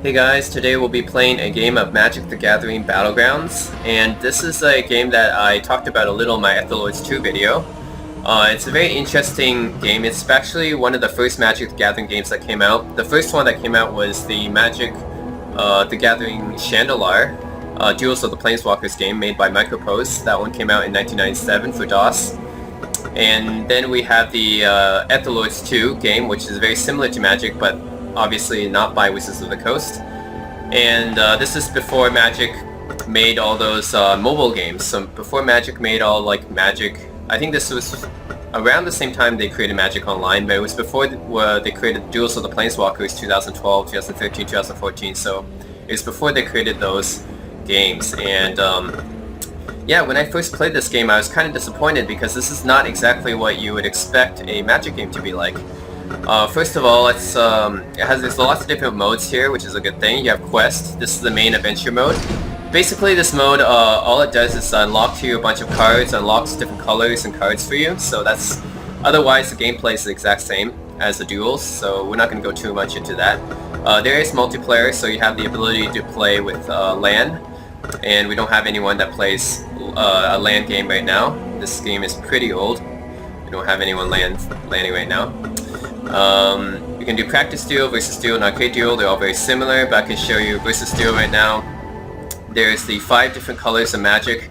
Hey guys, today we'll be playing a game of Magic the Gathering Battlegrounds, and this is a game that I talked about a little in my Etheloids 2 video. It's a very interesting game. It's actually one of the first Magic the Gathering games that came out. The first one that came out was the Magic the Gathering Chandelier, Duels of the Planeswalkers game made by Micropose. That one came out in 1997 for DOS. And then we have the Etheloids 2 game, which is very similar to Magic, but obviously not by Wizards of the Coast. And this is before Magic made all those mobile games. So before Magic made all like Magic, I think this was around the same time they created Magic Online, but it was before they created Duels of the Planeswalkers 2012, 2013, 2014, so it was before they created those games. And yeah, when I first played this game I was kind of disappointed because this is not exactly what you would expect a Magic game to be like. First of all, there's lots of different modes here, which is a good thing. You have Quest. This is the main adventure mode. Basically, this mode, all it does is unlock to you a bunch of cards, unlocks different colors and cards for you. So that's otherwise the gameplay is the exact same as the duels. So we're not going to go too much into that. There is multiplayer, so you have the ability to play with LAN, and we don't have anyone that plays a LAN game right now. This game is pretty old. We don't have anyone LANing right now. You can do practice duel, versus duel, and arcade duel. They're all very similar, but I can show you versus duel right now. There's the 5 different colors of Magic,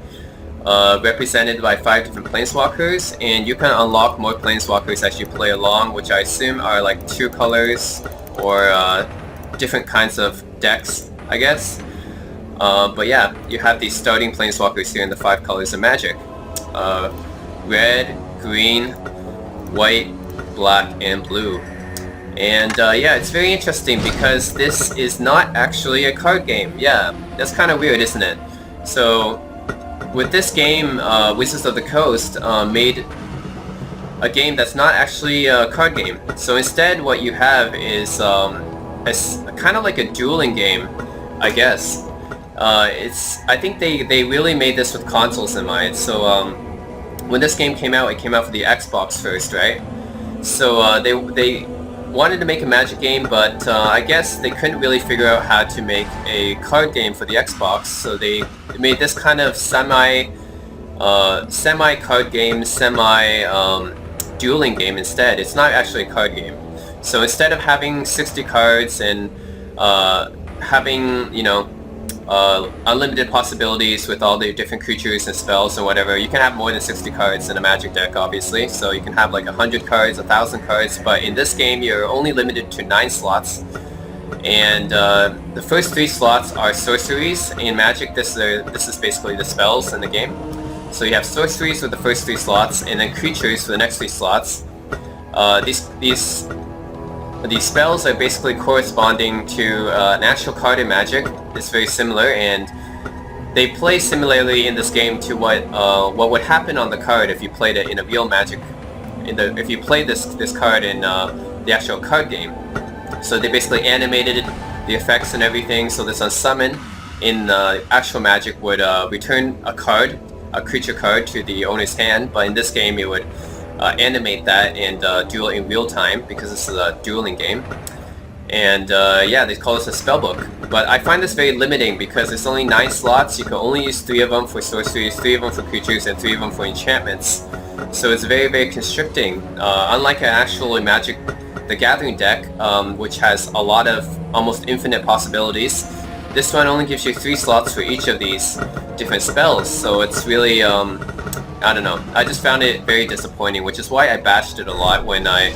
represented by 5 different planeswalkers, and you can unlock more planeswalkers as you play along, which I assume are like 2 colors or different kinds of decks, I guess. But yeah, you have these starting planeswalkers here in the 5 colors of Magic. Red, green, white, black, and blue. And yeah, it's very interesting because this is not actually a card game. Yeah, that's kind of weird, isn't it? So with this game, Wizards of the Coast made a game that's not actually a card game. So instead what you have is kind of like a dueling game, I guess. I think they really made this with consoles in mind. So when this game came out, it came out for the Xbox first, right? So they wanted to make a Magic game, but I guess they couldn't really figure out how to make a card game for the Xbox, so they made this kind of semi card game, dueling game instead. It's not actually a card game. So instead of having 60 cards and having, you know, unlimited possibilities with all the different creatures and spells and whatever. You can have more than 60 cards in a Magic deck, obviously, so you can have like 100 cards, 1,000 cards, but in this game you're only limited to 9 slots. And the first 3 slots are sorceries. In Magic, this is basically the spells in the game. So you have sorceries with the first 3 slots, and then creatures for the next 3 slots. These spells are basically corresponding to an actual card in Magic. It's very similar, and they play similarly in this game to what would happen on the card if you played it in a real Magic. If you played this card in the actual card game. So they basically animated the effects and everything. So this unsummon in actual Magic would return a creature card to the owner's hand, but in this game it would animate that and duel in real time because this is a dueling game. And yeah, they call this a spellbook. But I find this very limiting because it's only 9 slots. You can only use 3 of them for sorceries, 3 of them for creatures, and 3 of them for enchantments. So it's very, very constricting. Unlike an actual Magic the Gathering deck, which has a lot of almost infinite possibilities, this one only gives you 3 slots for each of these different spells. So it's really I don't know. I just found it very disappointing, which is why I bashed it a lot when I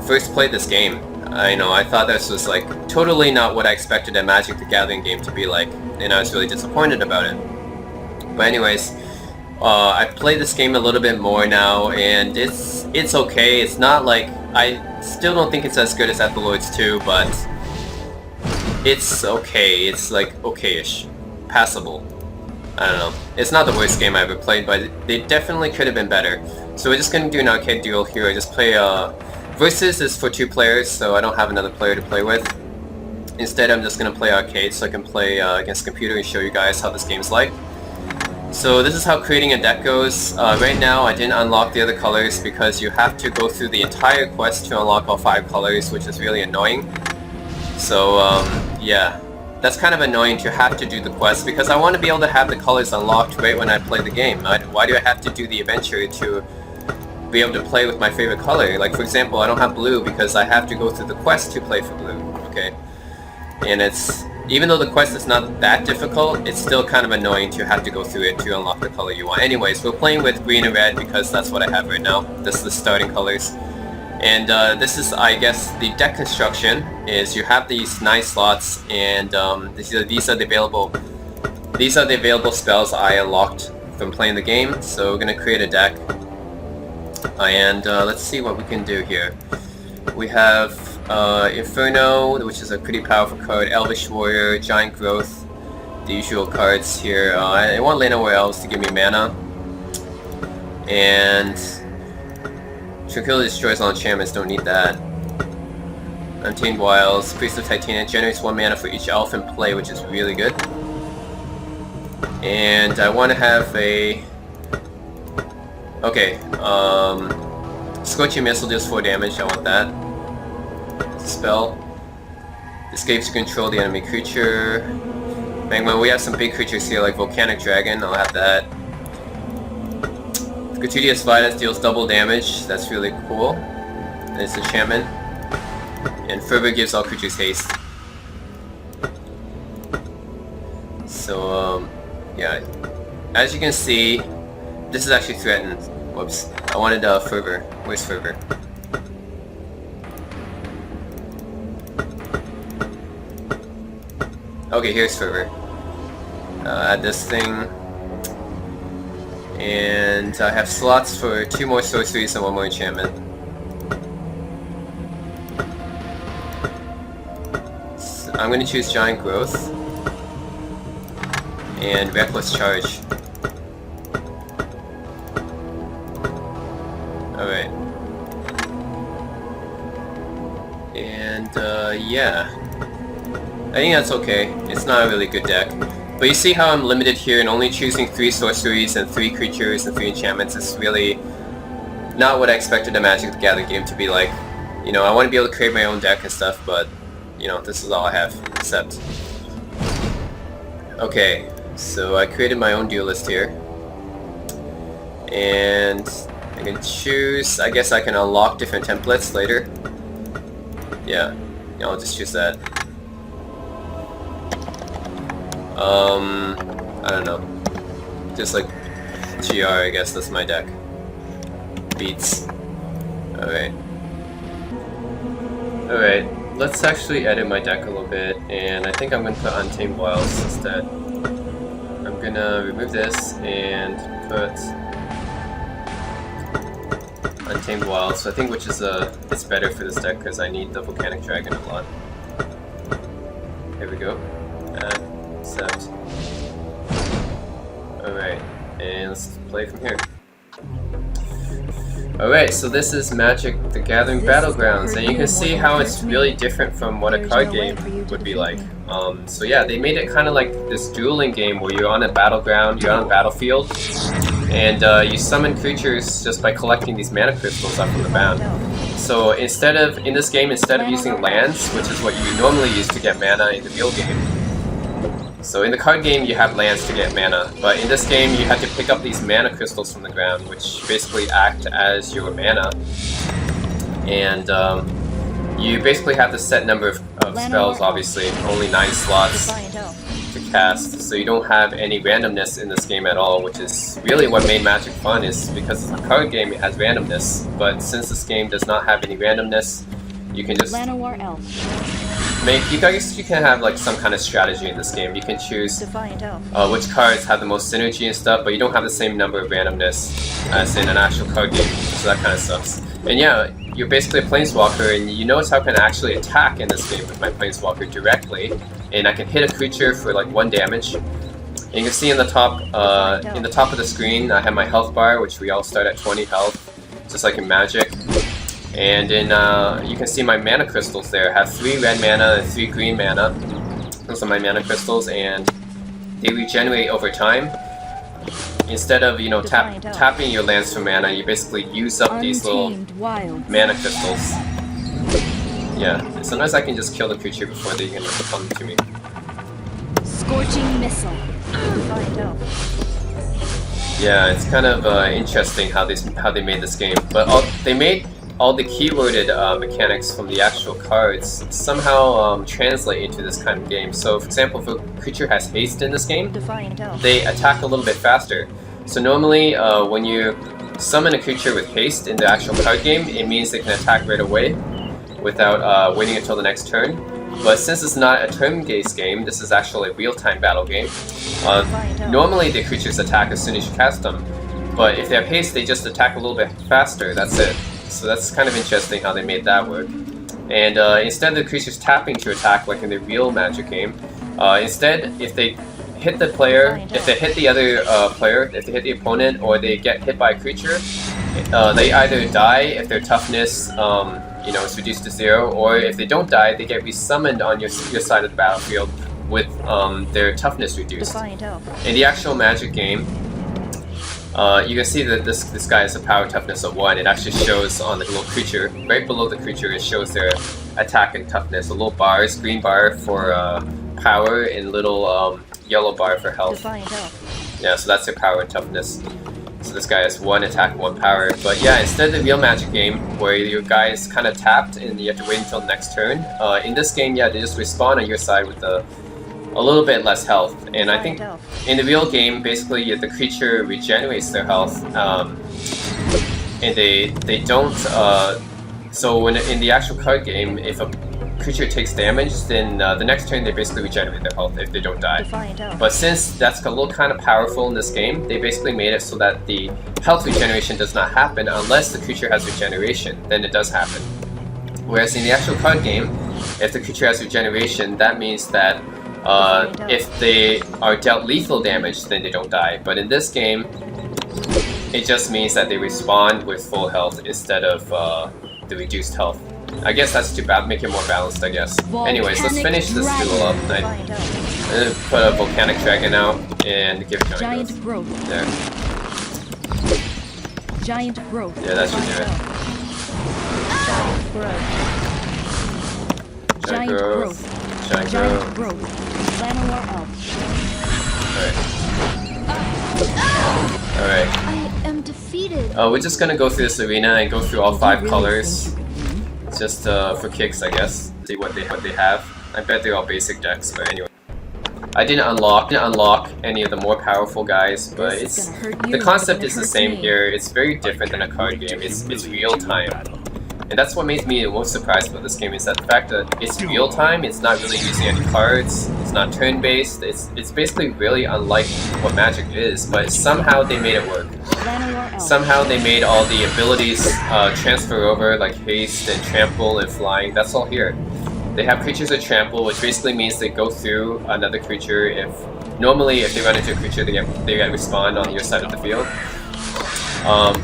first played this game. I thought this was like totally not what I expected a Magic the Gathering game to be like, and I was really disappointed about it. But anyways, I played this game a little bit more now, and it's okay. It's not like, I still don't think it's as good as Etheloids 2, but it's okay. It's like okay-ish, passable. I don't know. It's not the worst game I ever played, but they definitely could have been better. So we're just going to do an arcade duel here. I just play Versus is for 2 players, so I don't have another player to play with. Instead, I'm just going to play arcade so I can play against the computer and show you guys how this game's like. So this is how creating a deck goes. Right now, I didn't unlock the other colors because you have to go through the entire quest to unlock all 5 colors, which is really annoying. So yeah, that's kind of annoying to have to do the quest because I want to be able to have the colors unlocked right when I play the game. Why do I have to do the adventure to be able to play with my favorite color? Like, for example, I don't have blue because I have to go through the quest to play for blue, okay? And it's, even though the quest is not that difficult, it's still kind of annoying to have to go through it to unlock the color you want. Anyways, we're playing with green and red because that's what I have right now. This is the starting colors. And this is, I guess, the deck construction is you have these 9 slots, and these are the available spells I unlocked from playing the game. So we're gonna create a deck, and let's see what we can do here. We have Inferno, which is a pretty powerful card, Elvish Warrior, Giant Growth, the usual cards here. I want Llanowar Elves to give me mana, and Tranquility destroys all enchantments, don't need that. Untamed Wilds, Priest of Titania generates 1 mana for each elf in play, which is really good. And I want to have a... Okay, Scorching Missile deals 4 damage, I want that. Spell. Escapes to control the enemy creature. Magma, we have some big creatures here like Volcanic Dragon, I'll have that. Gratuitous Violence deals double damage, that's really cool. And it's enchantment. And Fervor gives all creatures haste. So, yeah. As you can see, this is actually threatened. Whoops. I wanted Fervor. Where's Fervor? Okay, here's Fervor. Add this thing. And I have slots for 2 more sorceries and 1 more enchantment. So I'm going to choose Giant Growth and Reckless Charge. Alright. And yeah. I think that's okay. It's not a really good deck. But you see how I'm limited here and only choosing 3 sorceries and 3 creatures and 3 enchantments. It's really not what I expected a Magic the Gathering game to be like. You know, I want to be able to create my own deck and stuff, but, you know, this is all I have, except... Okay, so I created my own duelist here. And I can choose... I guess I can unlock different templates later. Yeah, I'll just choose that. I don't know. Just like GR, I guess that's my deck. Beats. Alright. Alright, let's actually edit my deck a little bit, and I think I'm gonna put Untamed Wilds instead. I'm gonna remove this and put Untamed Wilds, I think, which is it's better for this deck because I need the Volcanic Dragon a lot. Here we go. Accept. Alright, and let's play from here. Alright, so this is Magic the Gathering Battlegrounds, and you can see how it's really different from what a card game would be like. So yeah, they made it kind of like this dueling game where you're on a battleground, you're on a battlefield, and you summon creatures just by collecting these mana crystals up from the ground. So in this game, instead of using lands, which is what you normally use to get mana in the real game, so in the card game you have lands to get mana, but in this game you have to pick up these mana crystals from the ground, which basically act as your mana. And you basically have the set number of spells, obviously, only 9 slots to cast, so you don't have any randomness in this game at all, which is really what made Magic fun, is because it's a card game, it has randomness, but since this game does not have any randomness, you can just you can have like some kind of strategy in this game. You can choose which cards have the most synergy and stuff, but you don't have the same number of randomness as in an actual card game, so that kind of sucks. And yeah, you're basically a Planeswalker, and you notice how I can actually attack in this game with my Planeswalker directly, and I can hit a creature for like 1 damage. And you can see in the top of the screen, I have my health bar, which we all start at 20 health, just like in Magic. And in you can see my mana crystals there. I have 3 red mana and 3 green mana. Those are my mana crystals, and they regenerate over time. Instead of, you know, tapping your lands for mana, you basically use up these little mana crystals. Yeah, sometimes I can just kill the creature before they can come to me. Scorching missile. Find out. Yeah, it's kind of interesting how they made this game, but they made all the keyworded mechanics from the actual cards somehow translate into this kind of game. So, for example, if a creature has haste in this game, they attack a little bit faster. So normally, when you summon a creature with haste in the actual card game, it means they can attack right away without waiting until the next turn. But since it's not a turn-based game, this is actually a real-time battle game. Normally the creatures attack as soon as you cast them, but if they have haste, they just attack a little bit faster, that's it. So that's kind of interesting how they made that work. And instead of the creatures tapping to attack like in the real Magic game, instead if they hit the player, if they hit the other player, if they hit the opponent, or they get hit by a creature, they either die if their toughness is reduced to 0, or if they don't die, they get resummoned on your side of the battlefield with their toughness reduced. In the actual Magic game, you can see that this guy has a power toughness of 1. It actually shows on the little creature, right below the creature, it shows their attack and toughness. A little bars, green bar for power, and little yellow bar for health. Yeah, so that's their power and toughness. So this guy has 1 attack, 1 power. But yeah, instead of the real Magic game, where your guy is kind of tapped and you have to wait until the next turn, in this game, yeah, they just respawn on your side with a little bit less health. And I think in the real game, basically the creature regenerates their health, and they don't. So when in the actual card game, if a creature takes damage, then the next turn they basically regenerate their health if they don't die. But since that's a little kind of powerful in this game, they basically made it so that the health regeneration does not happen unless the creature has regeneration. Then it does happen. Whereas in the actual card game, if the creature has regeneration, that means that if they are dealt lethal damage, then they don't die. But in this game, it just means that they respawn with full health instead of the reduced health. I guess that's to make it more balanced, I guess. Anyways, let's finish this duel up. I'm gonna put a Volcanic Dragon out and give it Giant Growth. There. Giant Growth. Yeah, that should do it. Giant Growth. Giant Growth. Alright. I am defeated. We're just gonna go through this arena and go through all 5 colors. Just for kicks, I guess. See what they have. I bet they're all basic decks, but anyway. I didn't unlock any of the more powerful guys, but the concept is the same here. It's very different than a card game. It's real time. And that's what made me most surprised about this game, is that the fact that it's real time, it's not really using any cards, it's not turn-based, it's basically really unlike what Magic is, but somehow they made it work. Somehow they made all the abilities transfer over, like haste and trample and flying. That's all here. They have creatures with trample, which basically means they go through another creature. Normally if they run into a creature, they get respawned on your side of the field.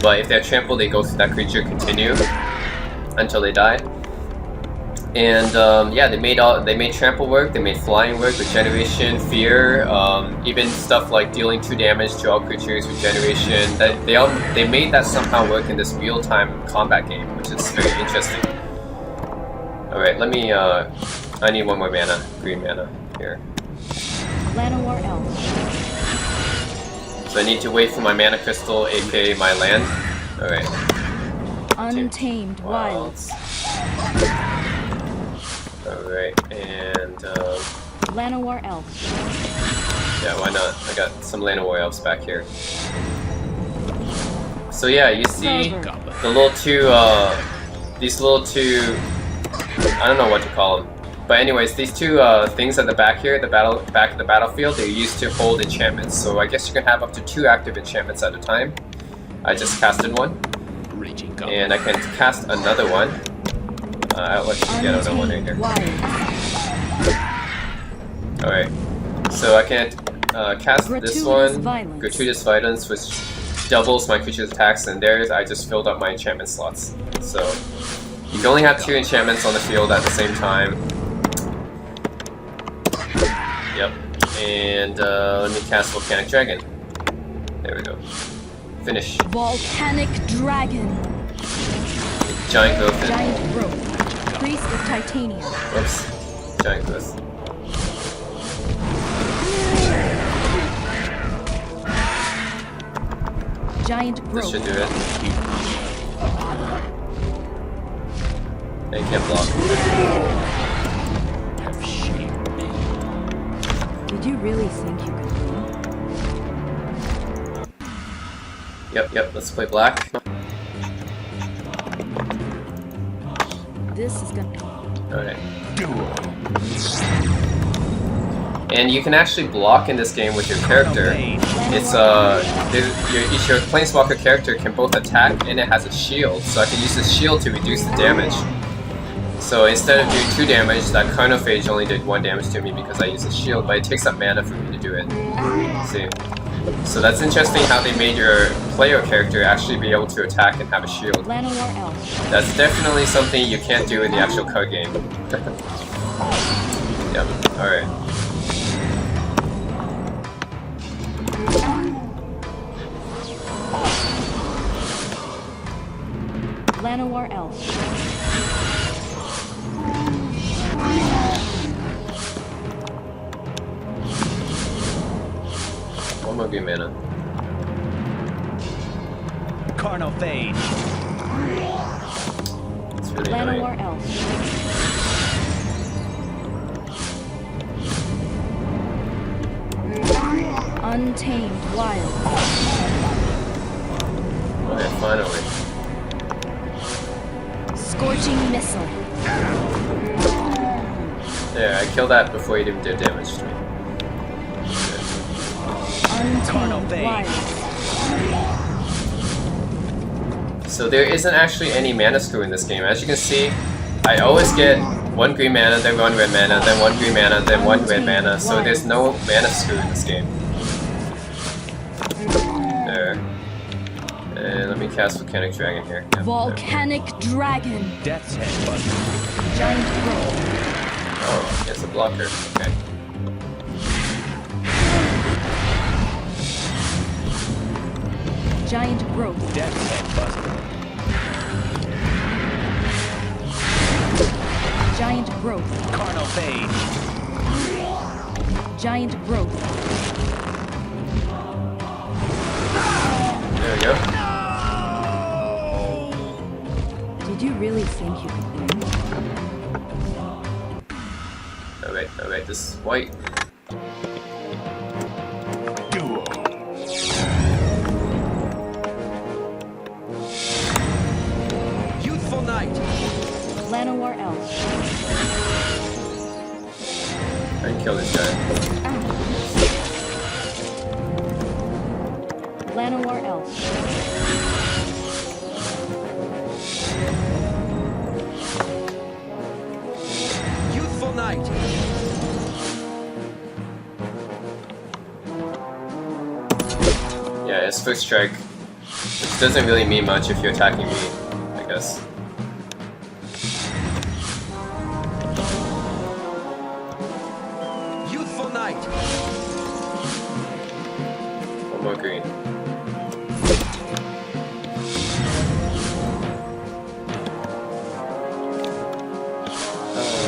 But if they have trample, they go through that creature, continue until they die. And yeah, they made trample work, they made flying work, regeneration, fear, even stuff like dealing 2 damage to all creatures, regeneration. They made that somehow work in this real-time combat game, which is very interesting. Alright, let me I need 1 more mana, green mana here. So I need to wait for my mana crystal, aka my land. Alright. Untamed Wilds. Alright, and Llanowar Elf. yeah, why not? I got some Llanowar Elves back here. So yeah, you see the little these little two, I don't know what to call them. But anyways, these 2 things at the back here, back of the battlefield, they're used to hold enchantments. So I guess you can have up to 2 active enchantments at a time. I just casted 1. And I can cast another one. I'll let you get another one right here. Alright, so I can cast this one, Gratuitous Violence, which doubles my creature's attacks, and there I just filled up my enchantment slots. So you can only have 2 enchantments on the field at the same time. Yep, and let me cast Volcanic Dragon. There we go. Finish. Volcanic Dragon. Giant Growth. Giant Growth. Priest of Titanium. Whoops. Giant growth. Giant This growth. should do it. They can't block. Did you really think you could win? Yep, let's play black. This is gonna. Alright. And you can actually block in this game with your character. It's your planeswalker character can both attack and it has a shield, so I can use the shield to reduce the damage. So instead of doing 2 damage, that Carnophage only did 1 damage to me because I used a shield, but it takes up mana for me to do it. See? So that's interesting how they made your player character actually be able to attack and have a shield. Llanowar Elf. That's definitely something you can't do in the actual card game. Yep, alright. Llanowar Elf. One more green mana. Carnophage. It's really annoying. Llanowar Elf. Untamed Wild. Okay, finally. Scorching Missile. There, I killed that before it even did damage to me. Untamed Wild. So there isn't actually any mana screw in this game. As you can see, I always get 1 green mana, then 1 red mana, then 1 green mana, then 1 red mana, so there's no mana screw in this game. There. And let me cast Volcanic Dragon here. Yep, Volcanic Dragon. Death's Head Buster. Giant Growth. Oh, it's a blocker. Okay. Giant Growth. Death's Head Buster. Giant Growth. Carnophage. Giant Growth. There we go. Did you really think you could win? Alright, this is white. Duel. Youthful Knight. Llanowar Elf. I can kill this guy. Llanowar Elf. Youthful Knight. Yeah, it's first strike. Which doesn't really mean much if you're attacking me, I guess. Youthful Knight. One more green.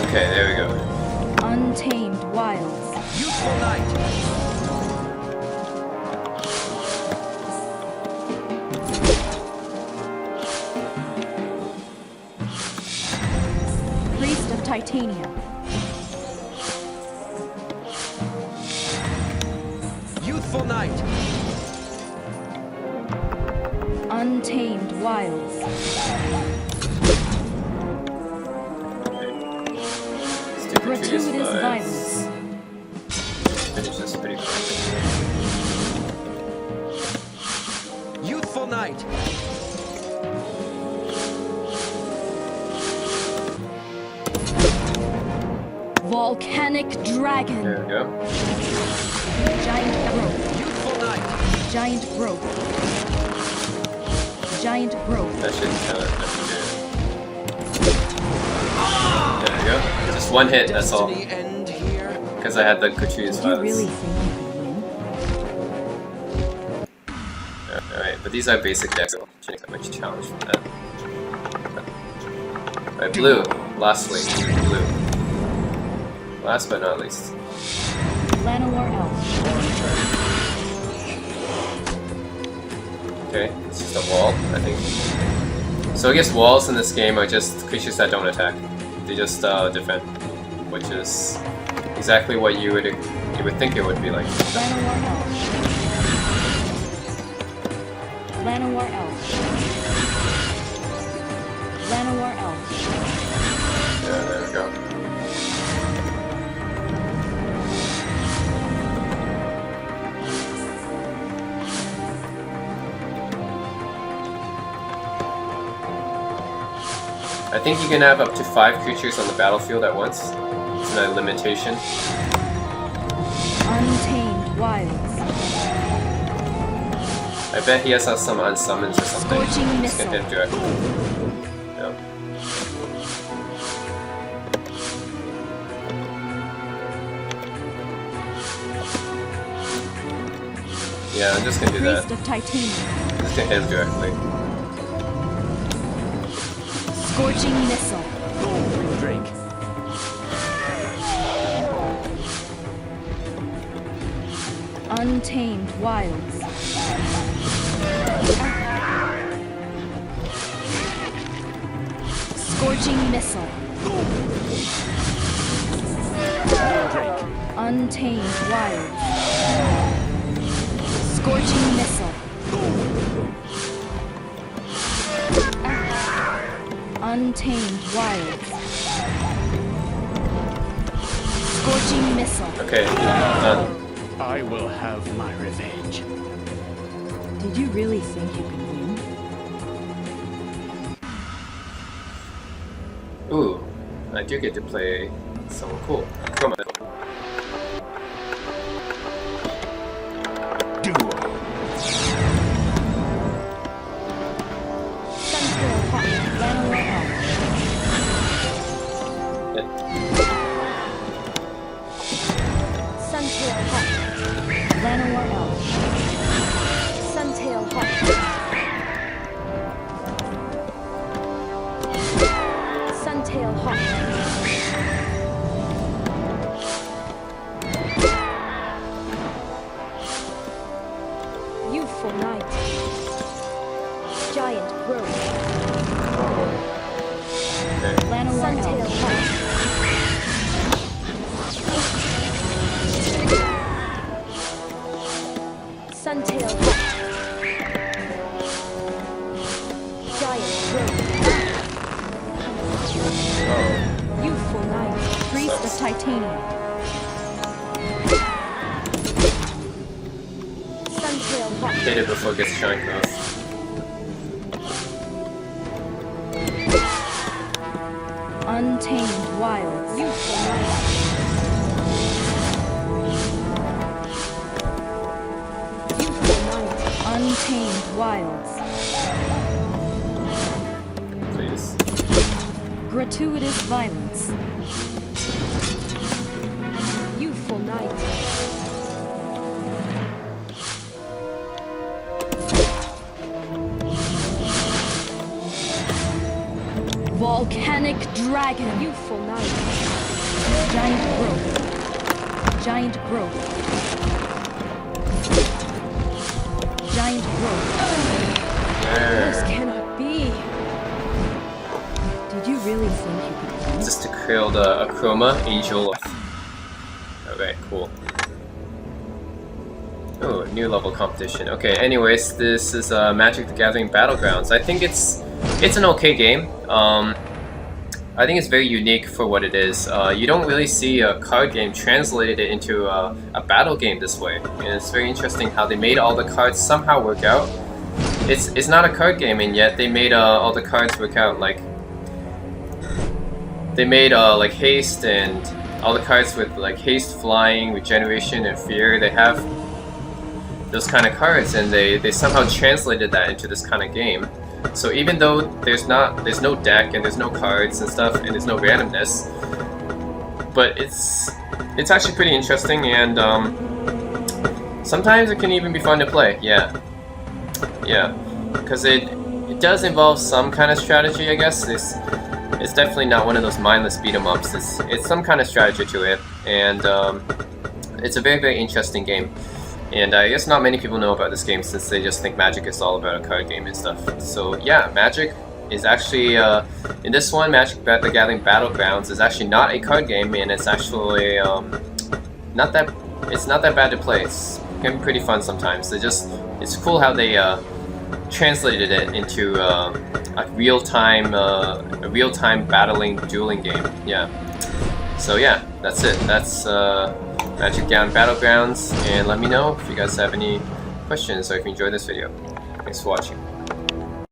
Okay, there we go. Untamed Wilds. Youthful Knight. Priest of Titanium. Youthful Knight. Untamed Wilds. Stick Gratuitous Violence. Finish this pretty quick. Youthful Knight. Volcanic Dragon. There we go. Giant Growth. Youthful Knight. Giant Growth. Giant Growth. That should count. That should do it. There we go. Just one hit, that's all. Destiny end here. Because I had the gratuitous Did you violence. really think you could win? Alright, but these are basic decks, so shouldn't have much challenge from that. Alright, blue. lastly, blue. Last but not least. Llanowar Elf. Okay, it's just a wall, I think. So I guess walls in this game are just creatures that don't attack. They just defend, which is exactly what you would think it would be like. Llanowar Elf. Llanowar Elf. Llanowar Elf. Yeah, there we go. I think you can have up to 5 creatures on the battlefield at once. It's not a limitation. Untamed Wilds. I bet he has some unsummons or something. Scorching Just gonna hit him directly. Yep. Yeah, I'm just gonna do that. Priest of Titanium. Just gonna hit him directly. Scorching Missile. Drake. Untamed Wilds. Scorching Missile. Drake. Untamed Wilds. Scorching Missile. Untamed Wilds. Scorching Missile. Okay, done. I will have my revenge. Did you really think you could win? Ooh, I do get to play someone cool. Come on. Duel. Suntail Hawk. Llanowar Elf. Suntail Hawk. Llanowar Elf. Suntail Hawk. Suntail Hawk. Youthful Knight. Giant Growth. Okay. Llanowar Elf. Suntail Hawk. Giant Growth. Oh, Youthful Knight. Priest of Titanium. Suntail Hawk. hit it before it gets shine growth. Untamed Wilds. Youthful Knight. Youthful Knight. Untamed Wilds. Please. Gratuitous Violence. Youthful Knight. Volcanic Dragon. Youthful Knight. Giant Growth. Giant Growth. Giant Growth. This There. cannot be. Did you really think you could win? Just to kill the Acroma Angel of... Okay, cool. Oh, new level competition. Okay, anyways, this is Magic the Gathering Battlegrounds. I think it's an okay game. I think it's very unique for what it is. You don't really see a card game translated into a battle game this way, and it's very interesting how they made all the cards somehow work out. It's not a card game, and yet they made all the cards work out. Like they made like haste and all the cards with like haste, flying, regeneration, and fear. They have those kind of cards, and they somehow translated that into this kind of game. So even though there's no deck and there's no cards and stuff and there's no randomness, but it's actually pretty interesting, and sometimes it can even be fun to play. Yeah, because it does involve some kind of strategy, I guess. It's definitely not one of those mindless beat 'em ups. It's some kind of strategy to it, and it's a very interesting game. And I guess not many people know about this game since they just think Magic is all about a card game and stuff. So yeah, Magic is actually in this one, Magic the Gathering Battlegrounds is actually not a card game, and it's actually not that bad to play. It can be pretty fun sometimes. It's cool how they translated it into a real-time battling dueling game. Yeah. So yeah, that's it. That's Magic Gathering Battlegrounds, and let me know if you guys have any questions or if you enjoyed this video. Thanks for watching.